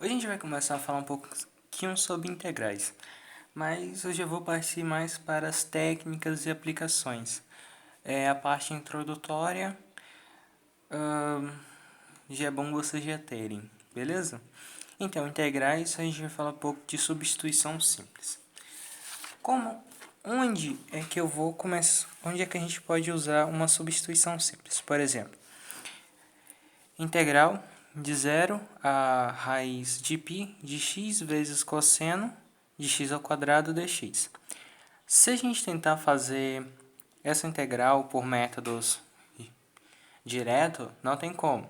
Hoje a gente vai começar a falar um pouquinho sobre integrais, mas hoje eu vou partir mais para as técnicas e aplicações. A parte introdutória, já é bom vocês já terem, beleza? Então, integrais, a gente vai falar um pouco de substituição simples. Onde é que eu vou começar? Onde é que a gente pode usar uma substituição simples? Por exemplo, integral de 0 a raiz de π de x vezes cosseno de x ao quadrado dx. Se a gente tentar fazer essa integral por métodos direto, não tem como.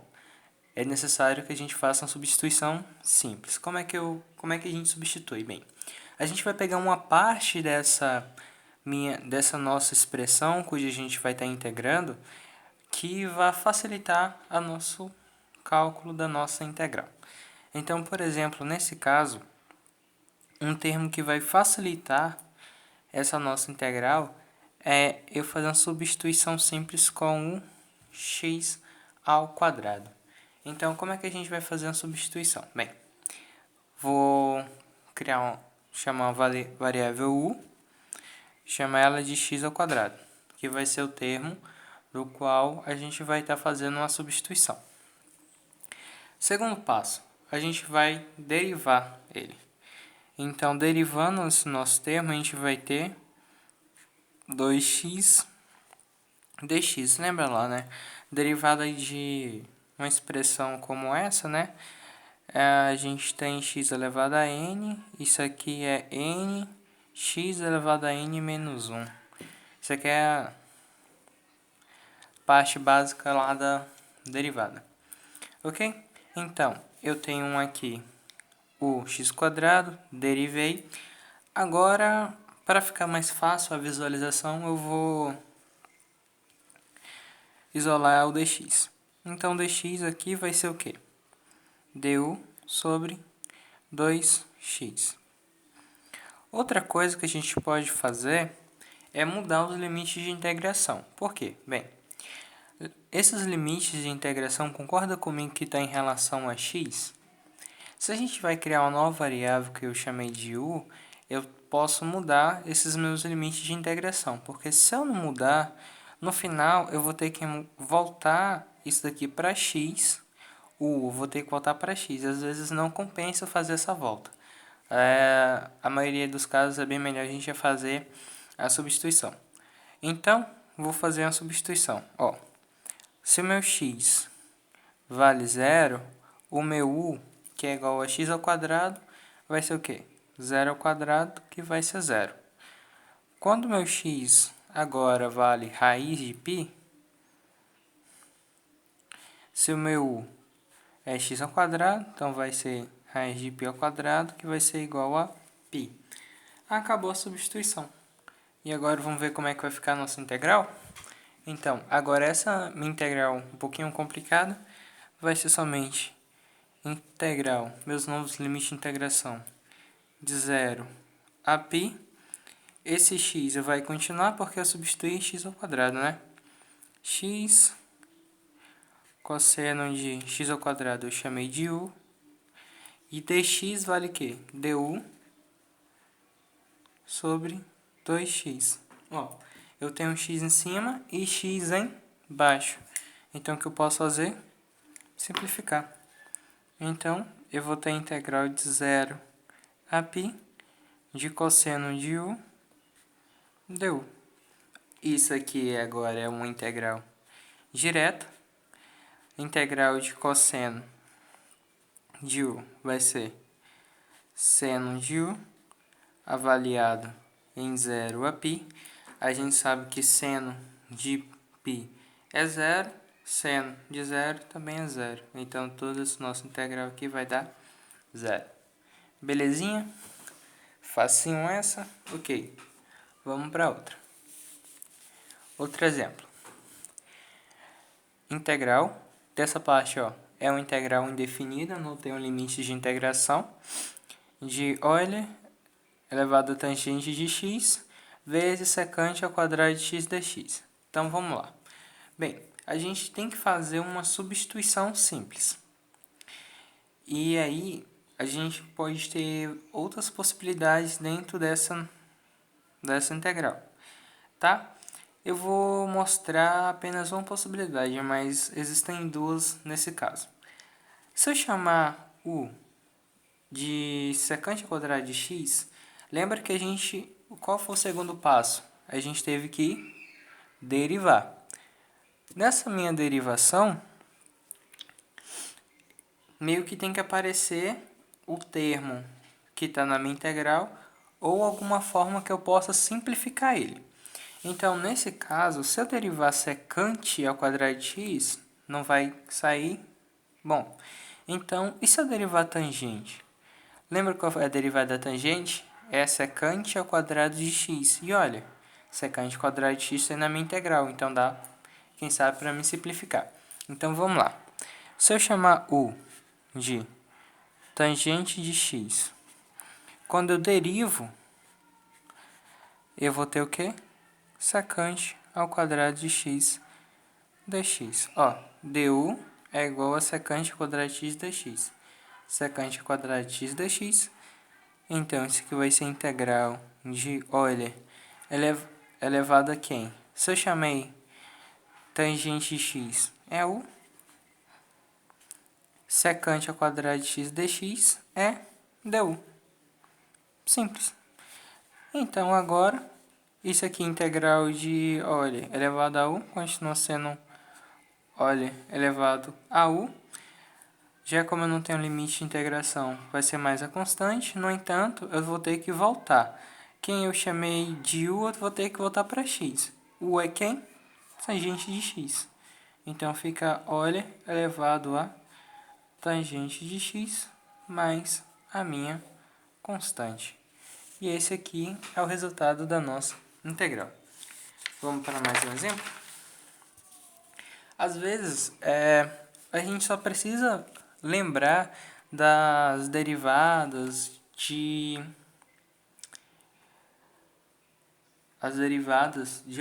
É necessário que a gente faça uma substituição simples. Como é que a gente substitui? Bem, a gente vai pegar uma parte dessa nossa expressão, cuja a gente vai estar integrando, que vai facilitar o nosso cálculo da nossa integral. Então, por exemplo, nesse caso, um termo que vai facilitar essa nossa integral é eu fazer uma substituição simples com o x ao quadrado. Então, como é que a gente vai fazer uma substituição? Bem, vou chamar uma variável u, chamar ela de x ao quadrado, que vai ser o termo do qual a gente vai estar fazendo uma substituição. Segundo passo, a gente vai derivar ele. Então, derivando esse nosso termo, a gente vai ter 2x dx. Lembra lá, né? Derivada de uma expressão como essa, né? A gente tem x elevado a n. Isso aqui é n, x elevado a n menos 1. Isso aqui é a parte básica lá da derivada. Ok? Então, eu tenho aqui o x quadrado, derivei. Agora, para ficar mais fácil a visualização, eu vou isolar o dx. Então, dx aqui vai ser o quê? Du sobre 2x. Outra coisa que a gente pode fazer é mudar os limites de integração. Por quê? Bem, esses limites de integração, concorda comigo que está em relação a x? Se a gente vai criar uma nova variável que eu chamei de u, eu posso mudar esses meus limites de integração. Porque se eu não mudar, no final eu vou ter que voltar isso daqui para x, o u vou ter que voltar para x. Às vezes não compensa fazer essa volta. A maioria dos casos é bem melhor a gente fazer a substituição. Então, vou fazer uma substituição. Se o meu x vale 0, o meu u, que é igual a x ao quadrado, vai ser o quê? 0 ao quadrado, que vai ser 0. Quando o meu x agora vale raiz de π, se o meu u é x ao quadrado, então vai ser raiz de π ao quadrado, que vai ser igual a π. Acabou a substituição. E agora vamos ver como é que vai ficar a nossa integral? Então, agora essa minha integral um pouquinho complicada vai ser somente integral, meus novos limites de integração, de 0 a π. Esse x vai continuar porque eu substituí x ao quadrado, né? X cosseno de x ao quadrado eu chamei de u. E dx vale o quê? Du sobre 2x. Eu tenho x em cima e x embaixo. Então, o que eu posso fazer? Simplificar. Então, eu vou ter a integral de 0 a π de cosseno de u du. Isso aqui agora é uma integral direta. Integral de cosseno de u vai ser seno de u avaliado em 0 a π. A gente sabe que seno de π é 0, seno de 0 também é 0. Então, toda essa nossa integral aqui vai dar 0. Belezinha? Facinho essa? Ok. Vamos para outra. Outro exemplo. Integral. Dessa parte, é uma integral indefinida, não tem um limite de integração. De Euler elevado a tangente de x vezes secante ao quadrado de x dx. Então, vamos lá. Bem, a gente tem que fazer uma substituição simples. E aí, a gente pode ter outras possibilidades dentro dessa integral, tá? Eu vou mostrar apenas uma possibilidade, mas existem duas nesse caso. Se eu chamar u de secante ao quadrado de x, lembra que qual foi o segundo passo? A gente teve que derivar. Nessa minha derivação, meio que tem que aparecer o termo que está na minha integral ou alguma forma que eu possa simplificar ele. Então, nesse caso, se eu derivar secante ao quadrado de x, não vai sair bom. Então, e se eu derivar tangente? Lembra qual é a derivada da tangente? É secante ao quadrado de x. E olha, secante ao quadrado de x é na minha integral, então dá, quem sabe, para me simplificar. Então, vamos lá. Se eu chamar u de tangente de x, quando eu derivo, eu vou ter o quê? Secante ao quadrado de x dx. Ó, du é igual a secante ao quadrado de x dx. Secante ao quadrado de x dx. Então, isso aqui vai ser integral de Euler elevado a quem? Se eu chamei tangente de x, é u. Secante ao quadrado de x dx é du. Simples. Então, agora, isso aqui integral de Euler elevado a u continua sendo Euler elevado a u. Já como eu não tenho limite de integração, vai ser mais a constante. No entanto, eu vou ter que voltar. Quem eu chamei de u, eu vou ter que voltar para x. U é quem? Tangente de x. Então, fica Euler elevado a tangente de x mais a minha constante. E esse aqui é o resultado da nossa integral. Vamos para mais um exemplo? Às vezes, a gente só precisa lembrar das derivadas de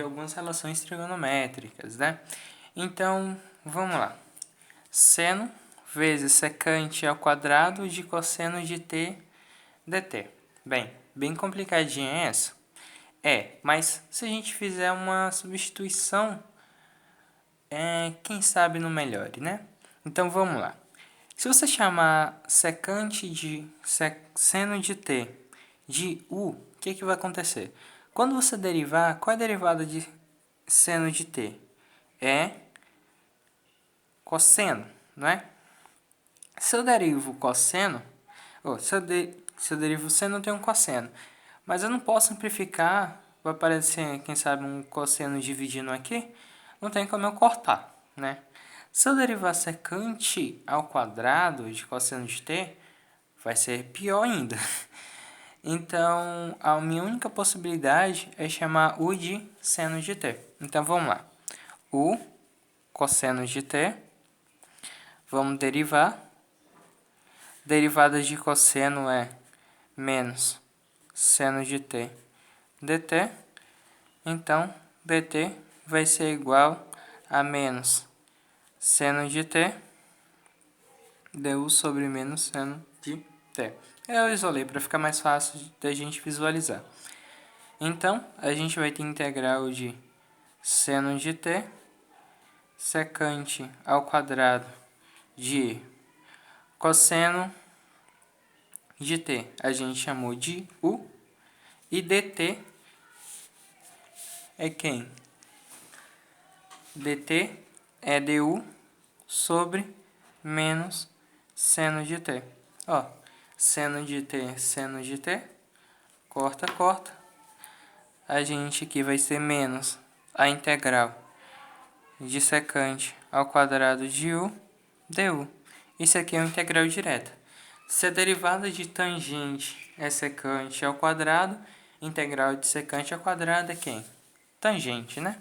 algumas relações trigonométricas, né? Então, vamos lá. Seno vezes secante ao quadrado de cosseno de t dt. Bem complicadinha essa? Mas se a gente fizer uma substituição, quem sabe não melhore, né? Então, vamos lá. Se você chamar secante de seno de t de u, o que vai acontecer? Quando você derivar, qual é a derivada de seno de t? É cosseno, não é? Se eu derivo cosseno, se eu derivo seno, eu tenho um cosseno. Mas eu não posso simplificar, vai aparecer, quem sabe, um cosseno dividindo aqui, não tem como eu cortar, né? Se eu derivar secante ao quadrado de cosseno de t, vai ser pior ainda. Então, a minha única possibilidade é chamar u de seno de t. Então, vamos lá. U cosseno de t, vamos derivar. Derivada de cosseno é menos seno de t dt. Então, dt vai ser igual a menos seno de t du sobre menos seno de t. Eu isolei para ficar mais fácil da gente visualizar. Então, a gente vai ter integral de seno de t secante ao quadrado de cosseno de t. A gente chamou de u. E dt é quem? dt é du sobre menos seno de t. Ó, seno de t, corta, corta. A gente aqui vai ser menos a integral de secante ao quadrado de u du. Isso aqui é uma integral direta. Se a derivada de tangente é secante ao quadrado, integral de secante ao quadrado é quem? Tangente, né?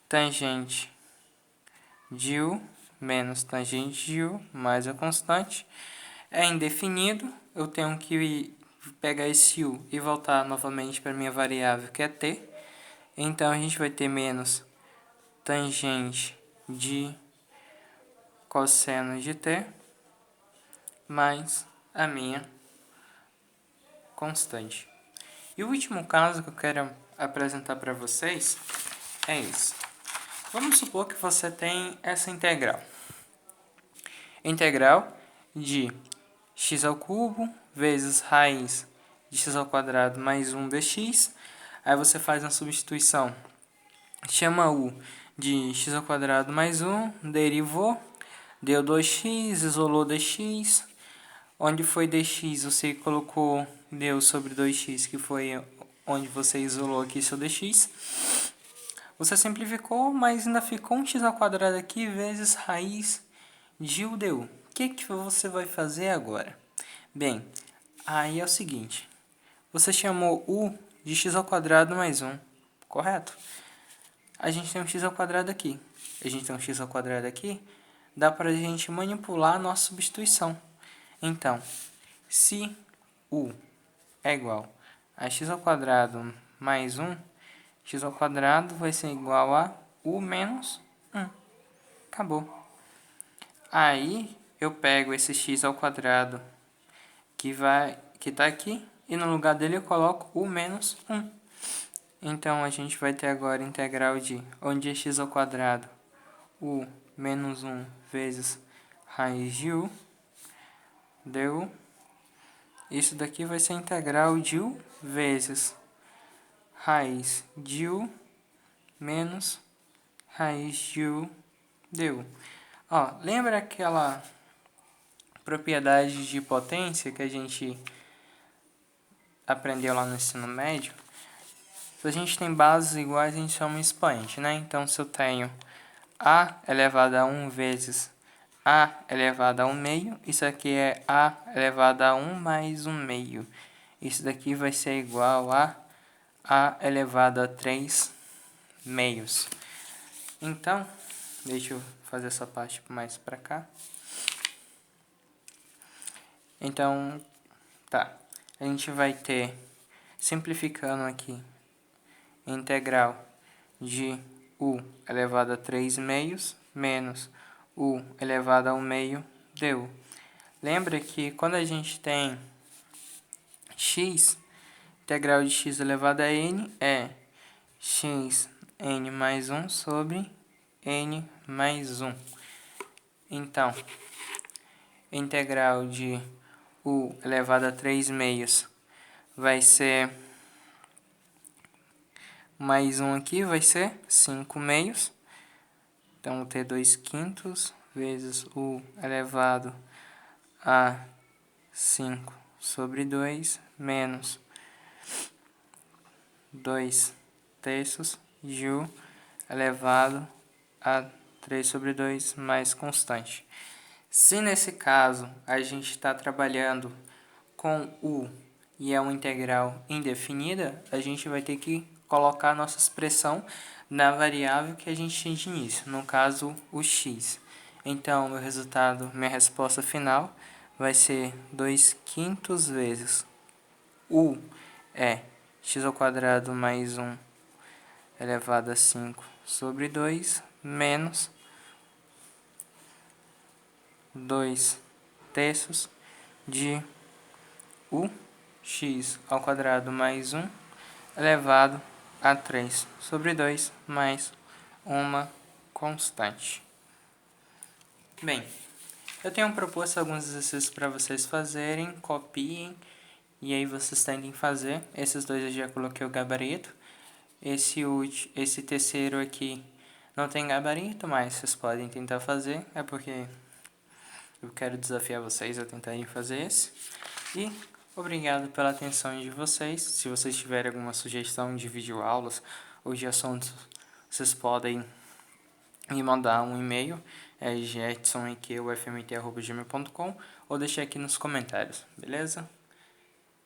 Tangente de u menos tangente de u mais a constante é indefinido. Eu tenho que pegar esse u e voltar novamente para minha variável, que é t. Então, a gente vai ter menos tangente de cosseno de t mais a minha constante. E o último caso que eu quero apresentar para vocês é esse. Vamos supor que você tem essa integral. Integral de x ao cubo vezes raiz de x ao quadrado mais 1 dx. Aí você faz uma substituição. Chama u de x ao quadrado mais 1, derivou, deu 2x, isolou dx. Onde foi dx, você colocou deu sobre 2x, que foi onde você isolou aqui seu dx. Você simplificou, mas ainda ficou um x ao quadrado aqui vezes raiz de u du. O que você vai fazer agora? Bem, aí é o seguinte. Você chamou u de x ao quadrado mais 1, correto? A gente tem um x ao quadrado aqui. A gente tem um x ao quadrado aqui. Dá para a gente manipular a nossa substituição. Então, se u é igual a x ao quadrado mais 1, x ao quadrado vai ser igual a u menos 1. Acabou. Aí, eu pego esse x ao quadrado que está aqui, e no lugar dele eu coloco u menos 1. Então, a gente vai ter agora a integral de onde é x ao quadrado, u menos 1 vezes raiz de u, du. Isso daqui vai ser a integral de u vezes raiz de u menos raiz de u du. Ó, lembra aquela propriedade de potência que a gente aprendeu lá no ensino médio? Se a gente tem bases iguais, a gente chama expoente, né? Então, se eu tenho a elevado a 1 vezes a elevado a 1 meio, isso aqui é a elevado a 1 mais 1 meio. Isso daqui vai ser igual a elevado a 3 meios. Então, deixa eu fazer essa parte mais para cá. Então, tá. A gente vai ter, simplificando aqui, integral de u elevado a 3 meios menos u elevado a 1 meio du. Lembra que quando a gente tem x, integral de x elevado a n é x n mais 1 sobre n mais 1. Então, integral de u elevado a 3 meios vai ser mais 1 aqui, vai ser 5 meios. Então, vou ter 2 quintos vezes u elevado a 5 sobre 2 menos 2 terços de u elevado a 3 sobre 2 mais constante. Se nesse caso a gente está trabalhando com u e é uma integral indefinida, a gente vai ter que colocar a nossa expressão na variável que a gente tinha de início, no caso o x. Então, meu resultado, minha resposta final vai ser 2 quintos vezes u é x ao quadrado mais 1 elevado a 5 sobre 2 menos 2 terços de u x ao quadrado mais 1 elevado a 3 sobre 2 mais uma constante. Bem, eu tenho proposto alguns exercícios para vocês fazerem, copiem, e aí vocês tentem fazer. Esses dois eu já coloquei o gabarito. Esse terceiro aqui não tem gabarito, mas vocês podem tentar fazer, é porque eu quero desafiar vocês a tentarem fazer esse. E obrigado pela atenção de vocês. Se vocês tiverem alguma sugestão de videoaulas ou de assuntos, vocês podem me mandar um e-mail, jetsonequfmt@gmail.com, ou deixar aqui nos comentários, beleza?